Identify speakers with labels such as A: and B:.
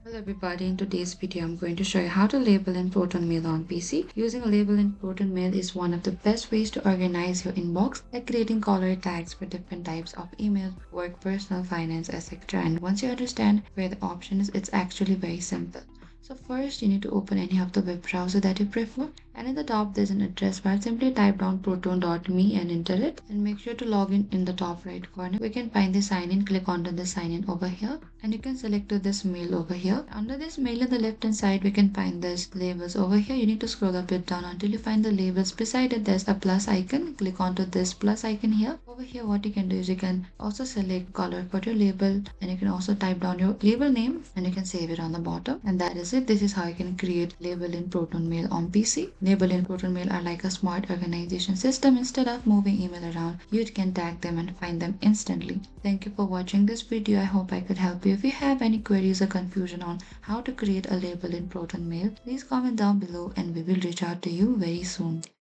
A: Hello everybody, in today's video I'm going to show you how to label in Proton Mail on PC. Using a label in Proton Mail is one of the best ways to organize your inbox, like creating color tags for different types of email, work, personal, finance, etc. And once you understand where the option is, it's actually very simple. So first you need to open any of the web browser that you prefer, and in the top there's an address bar. Simply type down proton.me and enter it, and make sure to log in the top right corner. We can find the sign in, click onto the sign in over here, and you can select to this mail over here. Under this mail on the left hand side we can find this labels over here. You need to scroll a bit down until you find the labels. Beside it there's a plus icon. Click onto this plus icon here. Over here what you can do is you can also select color for your label, and you can also type down your label name and you can save it on the bottom, and that is it. This is how you can create label in Proton Mail on PC. Label in Proton Mail are like a smart organization system. Instead of moving email around, you can tag them and find them instantly. Thank you for watching this video. I hope I could help you. If you have any queries or confusion on how to create a label in Proton Mail, please comment down below and we will reach out to you very soon.